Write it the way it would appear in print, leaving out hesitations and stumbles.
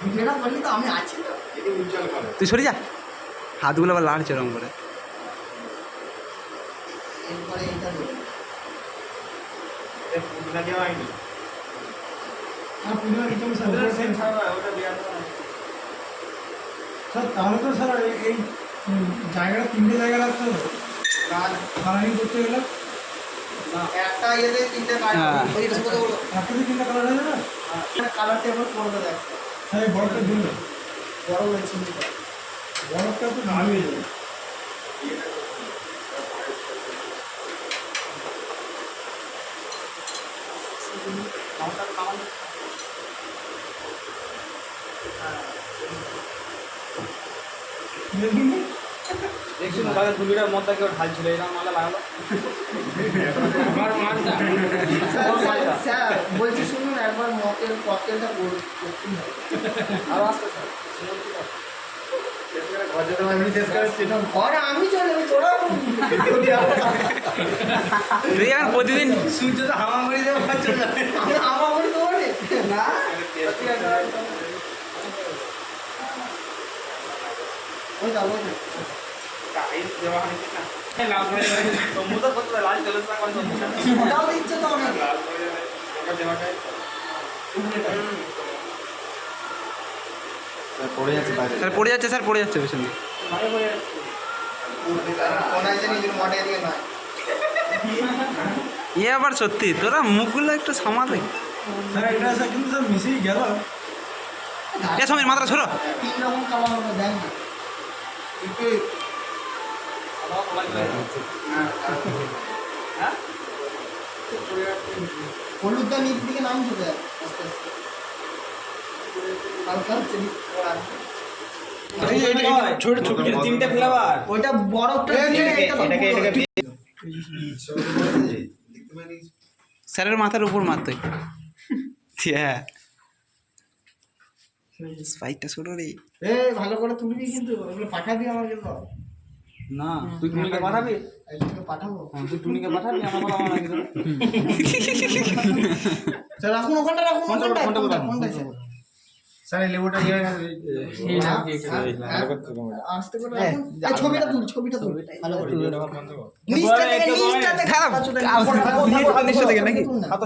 ভিডিওটা করলি তো আমি আছি তো। তুই সরে যা, হাতগুলো আবার লাড়ছে ওরকম করে। এরপরে এইটা দেবো। পুদিনা দেওয়া হয়নি। হ্যাঁ পুদিনা দিতে হবে স্যার। পুদিনা সেম ছাড়া ওটা দেওয়া হয়। স্যার তাহলে তো স্যার এই জায়গাটা তিনটে জায়গা রাখতে হবে কালারিং করতে গেলে। একটা ইয়েতে তিনটে কালার হ্যাঁ। ওইটা কত বড় একটা দিয়ে তিনটে কালার হয়ে যাবে না? কালারটা এবার করবে দেখ স্যার এই বরফটা দিন না, বড় হয়েছে বরফটা তো ভালো হয়ে যাবে। দেখুন দেখছি মোবাইলে 2 লিটার মদ কেউ ঢালছিল এরকম মালা লাগালো আমার মালটা স্যার বলছি শুনুন একবার মকের ককটেলটা করতে হবে আর আসতে স্যার ঘরে আমি চলে যাবো তোরা তুই এখন প্রতিদিন সূর্য তো হাওয়া মারি দেবে চলে যাবে আমি আমার করে দেবো না ওই যাবো টাইস দেওয়া হয়নি না লাল করে সমুদ্র কত লাল চলে না কোন সমুদ্র ওটাও দিচ্ছে তো অনেক লাল করে ওটা দেওয়াটাই স্যার পড়ে যাচ্ছে, স্যার পড়ে যাচ্ছে পেছন দিকে। ভালো করে কোনায় যে নিজের মডেল দিয়ে নয় ইয়ে আবার সত্যি তোরা মুখগুলো একটু সামালে। স্যার এটা স্যার কিন্তু স্যার মিশেই গেল। এ সমীর মাত্রা ছোড়ো। 3 রকম কালার হবে দেখ না কিন্তু আবার বলা হ্যাঁ হলুদটা নিচ দিকে নাম চলে যায় আস্তে আস্তে হালকা হচ্ছে ছোট ছোট তিনটে ফ্লেভার ওইটা বরফটা দিয়ে এটাকে স্যারের মাথার উপর মারতে। হ্যাঁ স্পাইকটা ছোটো রে। ভালো করে তুলবি কিন্তু ওগুলো পাঠাবি আমাকে তো না তুই টুনিকে পাঠাবি একজনকে পাঠাবো তুই টুনিকে পাঠাবি আমার বলা আমার নাকি স্যার রাখুন ওখানটা রাখুন কোনটা স্যার এই লেবুটা ইয়ে আস্তে করে রাখুন ছবিটা তুল ভালো করে খারাপ নিশ্চয় থেকে নাকি হাতা